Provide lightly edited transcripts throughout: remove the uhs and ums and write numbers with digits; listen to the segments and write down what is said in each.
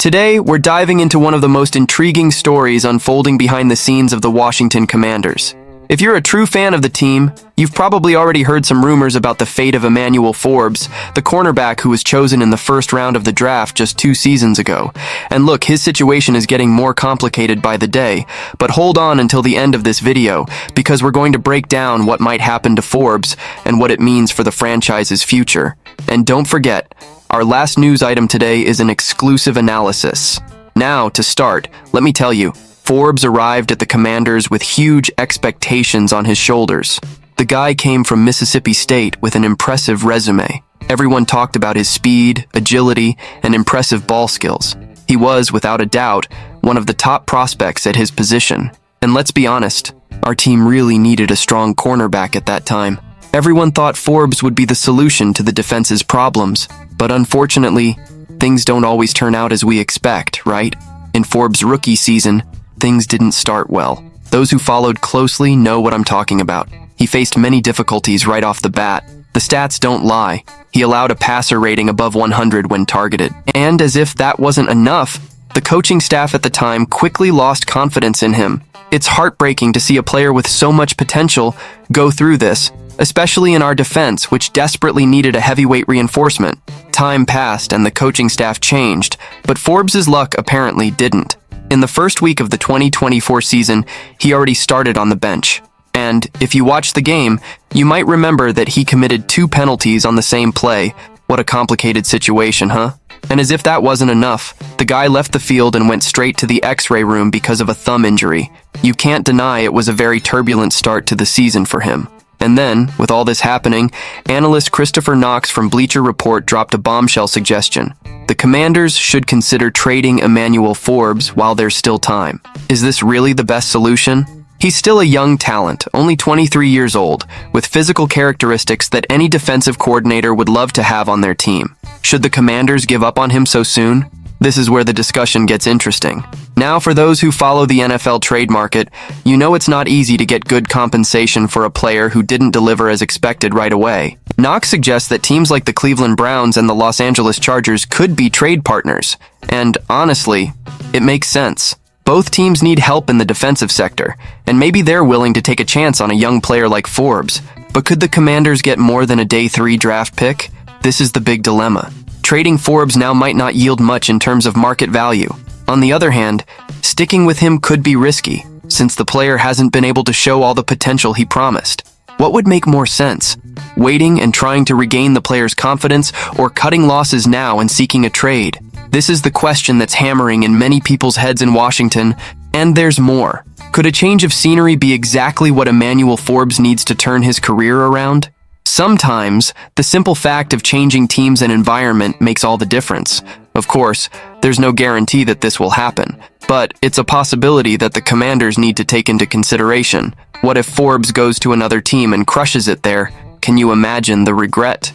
Today, we're diving into one of the most intriguing stories unfolding behind the scenes of the Washington Commanders. If you're a true fan of the team, you've probably already heard some rumors about the fate of Emanuel Forbes, the cornerback who was chosen in the first round of the draft just 2 seasons ago. And look, his situation is getting more complicated by the day, but hold on until the end of this video, because we're going to break down what might happen to Forbes and what it means for the franchise's future. And don't forget, our last news item today is an exclusive analysis. Now, to start, let me tell you, Forbes arrived at the Commanders with huge expectations on his shoulders. The guy came from Mississippi State with an impressive resume. Everyone talked about his speed, agility, and impressive ball skills. He was, without a doubt, one of the top prospects at his position. And let's be honest, our team really needed a strong cornerback at that time. Everyone thought Forbes would be the solution to the defense's problems, but unfortunately, things don't always turn out as we expect, right? In Forbes' rookie season, things didn't start well. Those who followed closely know what I'm talking about. He faced many difficulties right off the bat. The stats don't lie. He allowed a passer rating above 100 when targeted. And as if that wasn't enough, the coaching staff at the time quickly lost confidence in him. It's heartbreaking to see a player with so much potential go through this, especially in our defense, which desperately needed a heavyweight reinforcement. Time passed and the coaching staff changed, but Forbes' luck apparently didn't. In the first week of the 2024 season, he already started on the bench. And if you watched the game, you might remember that he committed 2 penalties on the same play. What a complicated situation, huh? And as if that wasn't enough, the guy left the field and went straight to the X-ray room because of a thumb injury. You can't deny it was a very turbulent start to the season for him. And then, with all this happening, analyst Christopher Knox from Bleacher Report dropped a bombshell suggestion. The Commanders should consider trading Emanuel Forbes while there's still time. Is this really the best solution? He's still a young talent, only 23 years old, with physical characteristics that any defensive coordinator would love to have on their team. Should the Commanders give up on him so soon? This is where the discussion gets interesting. Now, for those who follow the NFL trade market, you know it's not easy to get good compensation for a player who didn't deliver as expected right away. Knox suggests that teams like the Cleveland Browns and the Los Angeles Chargers could be trade partners. And honestly, it makes sense. Both teams need help in the defensive sector, and maybe they're willing to take a chance on a young player like Forbes. But could the Commanders get more than a day 3 draft pick? This is the big dilemma. Trading Forbes now might not yield much in terms of market value. On the other hand, sticking with him could be risky, since the player hasn't been able to show all the potential he promised. What would make more sense? Waiting and trying to regain the player's confidence, or cutting losses now and seeking a trade? This is the question that's hammering in many people's heads in Washington, and there's more. Could a change of scenery be exactly what Emanuel Forbes needs to turn his career around? Sometimes, the simple fact of changing teams and environment makes all the difference. Of course, there's no guarantee that this will happen, but it's a possibility that the Commanders need to take into consideration. What if Forbes goes to another team and crushes it there? Can you imagine the regret?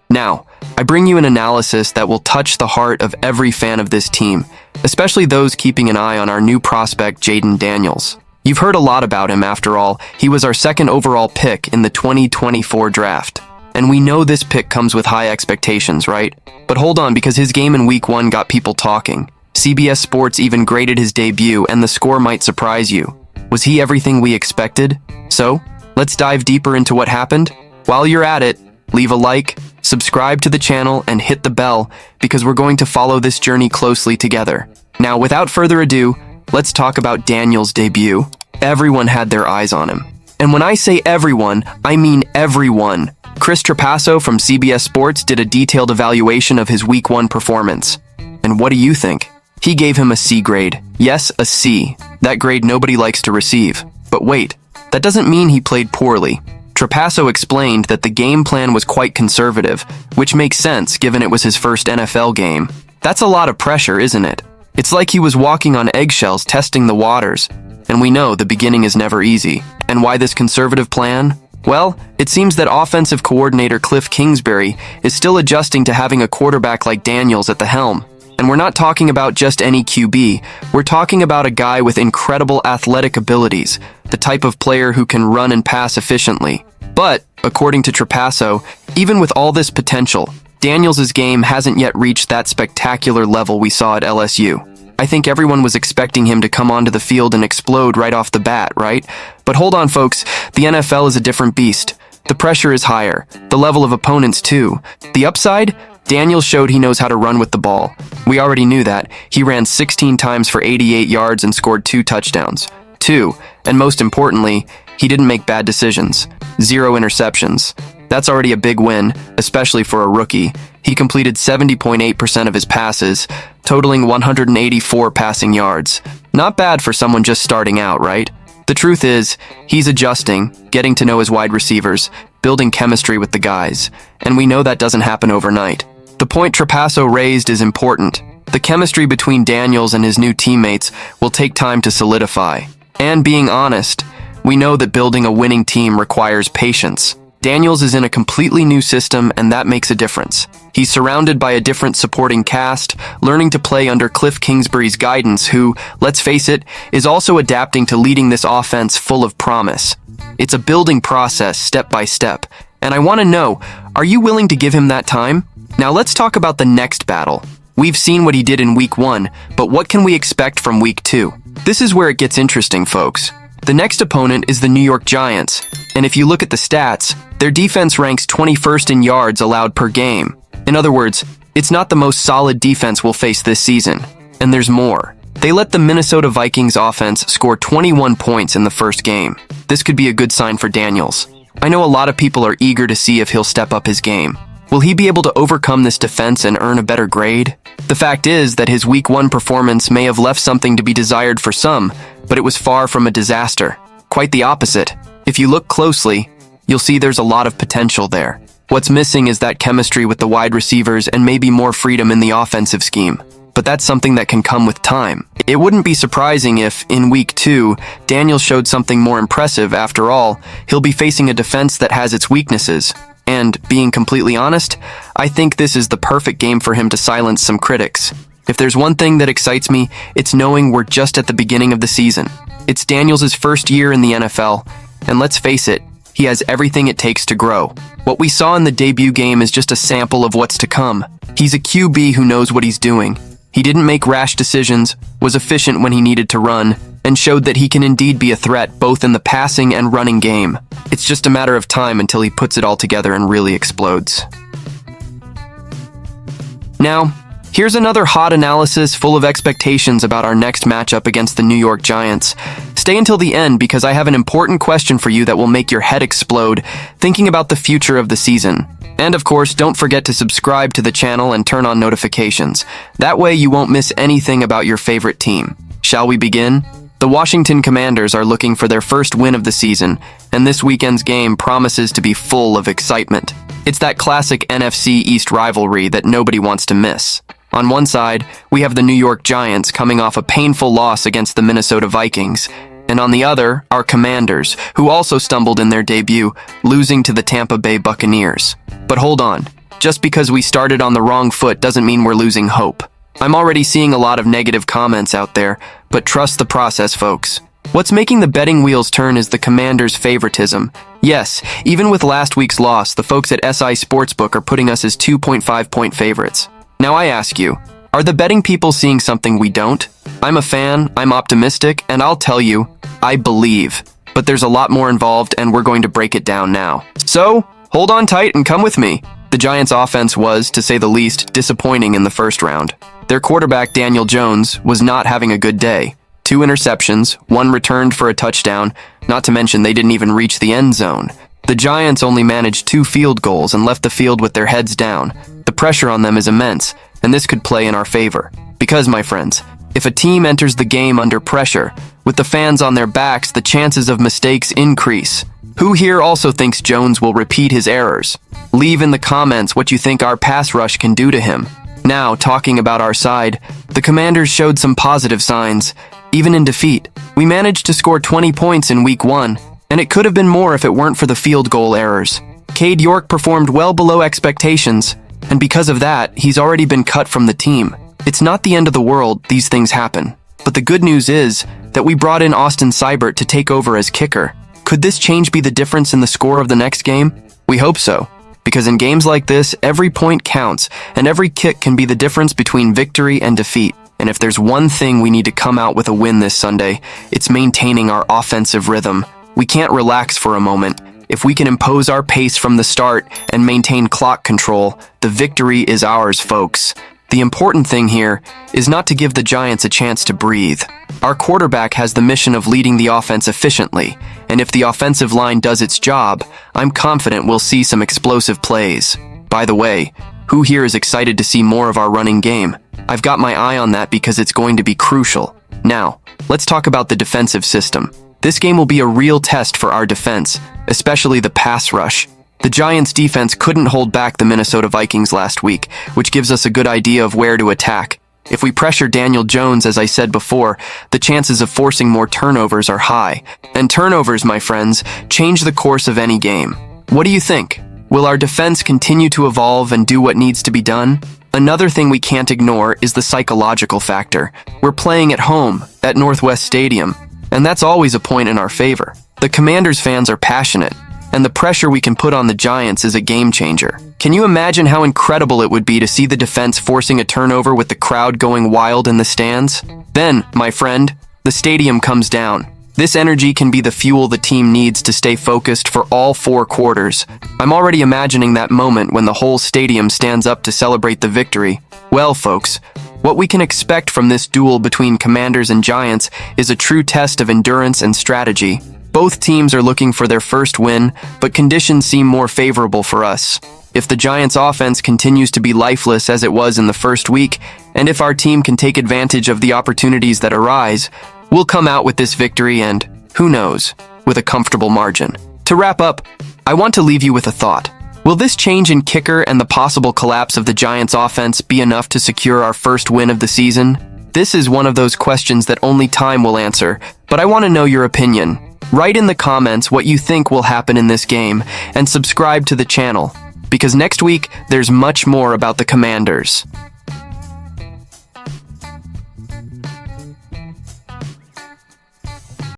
Now, I bring you an analysis that will touch the heart of every fan of this team, especially those keeping an eye on our new prospect, Jayden Daniels. You've heard a lot about him after all. He was our 2nd overall pick in the 2024 draft. And we know this pick comes with high expectations, right? But hold on, because his game in Week 1 got people talking. CBS Sports even graded his debut, and the score might surprise you. Was he everything we expected? So, let's dive deeper into what happened. While you're at it, leave a like, subscribe to the channel, and hit the bell, because we're going to follow this journey closely together. Now, without further ado, let's talk about Daniels' debut. Everyone had their eyes on him. And when I say everyone, I mean everyone. Chris Trapasso from CBS Sports did a detailed evaluation of his Week 1 performance. And what do you think? He gave him a C grade. Yes, a C. That grade nobody likes to receive. But wait, that doesn't mean he played poorly. Trapasso explained that the game plan was quite conservative, which makes sense given it was his first NFL game. That's a lot of pressure, isn't it? It's like he was walking on eggshells testing the waters. And we know the beginning is never easy. And why this conservative plan? Well, it seems that offensive coordinator Cliff Kingsbury is still adjusting to having a quarterback like Daniels at the helm. And we're not talking about just any QB. We're talking about a guy with incredible athletic abilities, the type of player who can run and pass efficiently. But, according to Trapasso, even with all this potential, Daniels' game hasn't yet reached that spectacular level we saw at LSU. I think everyone was expecting him to come onto the field and explode right off the bat, right? But hold on, folks, the NFL is a different beast. The pressure is higher, the level of opponents too. The upside? Daniels showed he knows how to run with the ball. We already knew that. He ran 16 times for 88 yards and scored 2 touchdowns. 2, and most importantly, he didn't make bad decisions. 0 interceptions. That's already a big win, especially for a rookie. He completed 70.8% of his passes, totaling 184 passing yards. Not bad for someone just starting out, right? The truth is, he's adjusting, getting to know his wide receivers, building chemistry with the guys, and we know that doesn't happen overnight. The point Trapasso raised is important. The chemistry between Daniels and his new teammates will take time to solidify. And being honest, we know that building a winning team requires patience. Daniels is in a completely new system, and that makes a difference. He's surrounded by a different supporting cast, learning to play under Cliff Kingsbury's guidance, who, let's face it, is also adapting to leading this offense full of promise. It's a building process, step by step. And I want to know, are you willing to give him that time? Now let's talk about the next battle. We've seen what he did in Week 1, but what can we expect from Week 2? This is where it gets interesting, folks. The next opponent is the New York Giants, and if you look at the stats, their defense ranks 21st in yards allowed per game. In other words, it's not the most solid defense we'll face this season. And there's more. They let the Minnesota Vikings offense score 21 points in the first game. This could be a good sign for Daniels. I know a lot of people are eager to see if he'll step up his game. Will he be able to overcome this defense and earn a better grade? The fact is that his Week 1 performance may have left something to be desired for some, but it was far from a disaster. Quite the opposite. If you look closely, you'll see there's a lot of potential there. What's missing is that chemistry with the wide receivers and maybe more freedom in the offensive scheme. But that's something that can come with time. It wouldn't be surprising if, in Week 2, Daniels showed something more impressive. After all, he'll be facing a defense that has its weaknesses. And, being completely honest, I think this is the perfect game for him to silence some critics. If there's one thing that excites me, it's knowing we're just at the beginning of the season. It's Daniels' first year in the NFL, and let's face it, he has everything it takes to grow. What we saw in the debut game is just a sample of what's to come. He's a QB who knows what he's doing. He didn't make rash decisions, was efficient when he needed to run, and showed that he can indeed be a threat both in the passing and running game. It's just a matter of time until he puts it all together and really explodes. Now, here's another hot analysis full of expectations about our next matchup against the New York Giants. Stay until the end because I have an important question for you that will make your head explode thinking about the future of the season. And of course, don't forget to subscribe to the channel and turn on notifications. That way you won't miss anything about your favorite team. Shall we begin? The Washington Commanders are looking for their first win of the season, and this weekend's game promises to be full of excitement. It's that classic NFC East rivalry that nobody wants to miss. On one side, we have the New York Giants coming off a painful loss against the Minnesota Vikings, and on the other, our Commanders, who also stumbled in their debut, losing to the Tampa Bay Buccaneers. But hold on, just because we started on the wrong foot doesn't mean we're losing hope. I'm already seeing a lot of negative comments out there, but trust the process, folks. What's making the betting wheels turn is the Commanders' favoritism. Yes, even with last week's loss, the folks at SI Sportsbook are putting us as 2.5-point favorites. Now I ask you, are the betting people seeing something we don't? I'm a fan, I'm optimistic, and I'll tell you, I believe. But there's a lot more involved, and we're going to break it down now. So, hold on tight and come with me. The Giants' offense was, to say the least, disappointing in the first round. Their quarterback, Daniel Jones, was not having a good day. 2 interceptions, 1 returned for a touchdown, not to mention they didn't even reach the end zone. The Giants only managed 2 field goals and left the field with their heads down. The pressure on them is immense, and this could play in our favor. Because, my friends, if a team enters the game under pressure, with the fans on their backs, the chances of mistakes increase. Who here also thinks Jones will repeat his errors? Leave in the comments what you think our pass rush can do to him. Now, talking about our side, the Commanders showed some positive signs. Even in defeat, we managed to score 20 points in Week 1, and it could have been more if it weren't for the field goal errors. Cade York performed well below expectations, and because of that, he's already been cut from the team. It's not the end of the world, these things happen. But the good news is that we brought in Austin Seibert to take over as kicker. Could this change be the difference in the score of the next game? We hope so. Because in games like this, every point counts, and every kick can be the difference between victory and defeat. And if there's one thing we need to come out with a win this Sunday, it's maintaining our offensive rhythm. We can't relax for a moment. If we can impose our pace from the start and maintain clock control, the victory is ours, folks. The important thing here is not to give the Giants a chance to breathe. Our quarterback has the mission of leading the offense efficiently, and if the offensive line does its job, I'm confident we'll see some explosive plays. By the way, who here is excited to see more of our running game? I've got my eye on that because it's going to be crucial. Now, let's talk about the defensive system. This game will be a real test for our defense, especially the pass rush. The Giants' defense couldn't hold back the Minnesota Vikings last week, which gives us a good idea of where to attack. If we pressure Daniel Jones, as I said before, the chances of forcing more turnovers are high. And turnovers, my friends, change the course of any game. What do you think? Will our defense continue to evolve and do what needs to be done? Another thing we can't ignore is the psychological factor. We're playing at home, at Northwest Stadium, and that's always a point in our favor. The Commanders fans are passionate, and the pressure we can put on the Giants is a game changer. Can you imagine how incredible it would be to see the defense forcing a turnover with the crowd going wild in the stands? Then, my friend, the stadium comes down. This energy can be the fuel the team needs to stay focused for all 4 quarters. I'm already imagining that moment when the whole stadium stands up to celebrate the victory. Well, folks, what we can expect from this duel between Commanders and Giants is a true test of endurance and strategy. Both teams are looking for their first win, but conditions seem more favorable for us. If the Giants' offense continues to be lifeless as it was in the first week, and if our team can take advantage of the opportunities that arise, we'll come out with this victory and, who knows, with a comfortable margin. To wrap up, I want to leave you with a thought. Will this change in kicker and the possible collapse of the Giants' offense be enough to secure our first win of the season? This is one of those questions that only time will answer, but I want to know your opinion. Write in the comments what you think will happen in this game, and subscribe to the channel, because next week there's much more about the Commanders.